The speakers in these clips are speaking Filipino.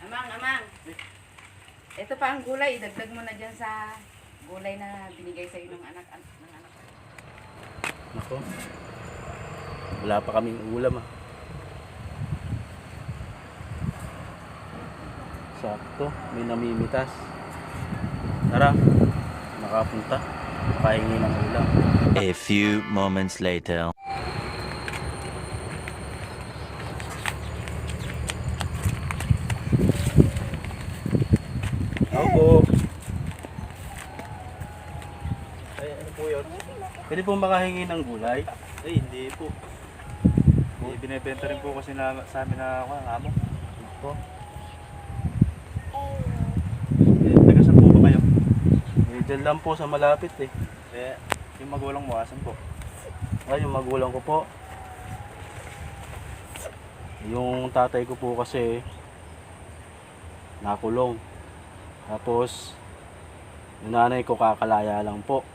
Amang. Ito pa ang gulay. Idagdag mo na dyan sa gulay na binigay sa'yo ng anak. Nako. Wala pa kaming ulam ah. Sakto, may namimitas. Tara, nakapunta. Nakahingi ng ulam. A few moments later. Opo. Ay, ano po yun? Pwede po makahingi ng gulay? Ay, hindi po. Binibenta rin po kasi sa amin na amo. Po. Taga saan po ba kayo? Dyan lang po sa malapit eh. Yung magulang mo, asan po? Ay, yung magulang ko po. Yung tatay ko po kasi nakulong. Tapos yung nanay ko kakalaya lang po.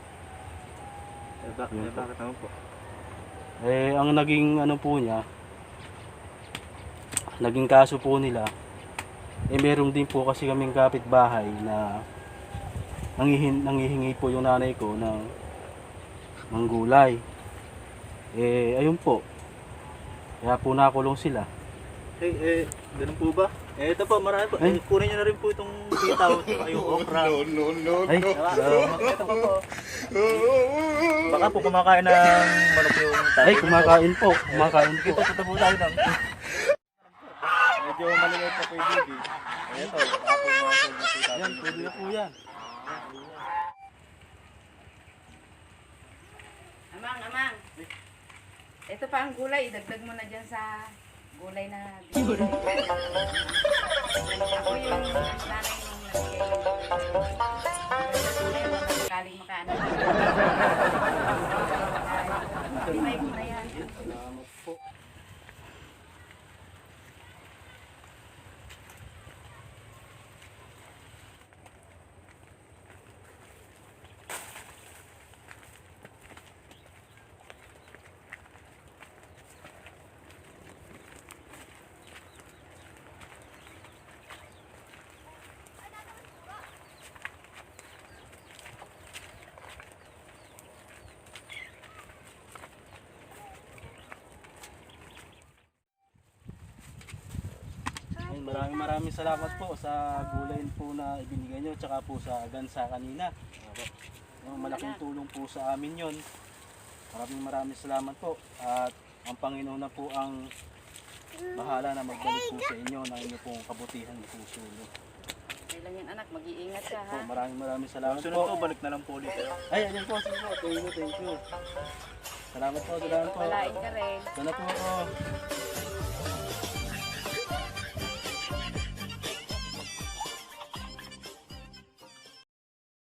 Bakit naman po? Ang naging ano po niya, naging kaso po nila, meron din po kasi kaming kapitbahay na nangihingi po yung nanay ko ng gulay. Ayun po. Kaya po nakulong sila. Ganun po ba? Ito po, marami po. Kunin nyo na rin po itong sitaw at yung okra. Ay, Ito po. Baka po kumakain ng manok yung tatay. ay kumakain po. Kumakain po. Ito, tatapo tayo lang. Medyo maliliit na po yung baby. Ito, ako mga sold na po tayo. Yan, pwede na po yan. Amang. Ito pa ang gulay. Idagdag mo na dyan sa gulay na binigay. Ako yung nanay nung nagbigay. Sakaling makaano. Binay mo na yan. Salamat po. Maraming salamat po sa gulay po na ibinigay nyo, tsaka po sa gansa kanina. Malaking tulong po sa amin yon. Maraming salamat po. At ang Panginoon na po ang bahala na magbalik po sa inyo ng inyong pong kabutihan ng puso. Kailan yan anak, mag-iingat ka Po, ha. maraming salamat Sunod po. po, balik na lang po ulit. Ay, ayun po, sige po. Thank you. Salamat po. Balain ka rin. Sana po ako.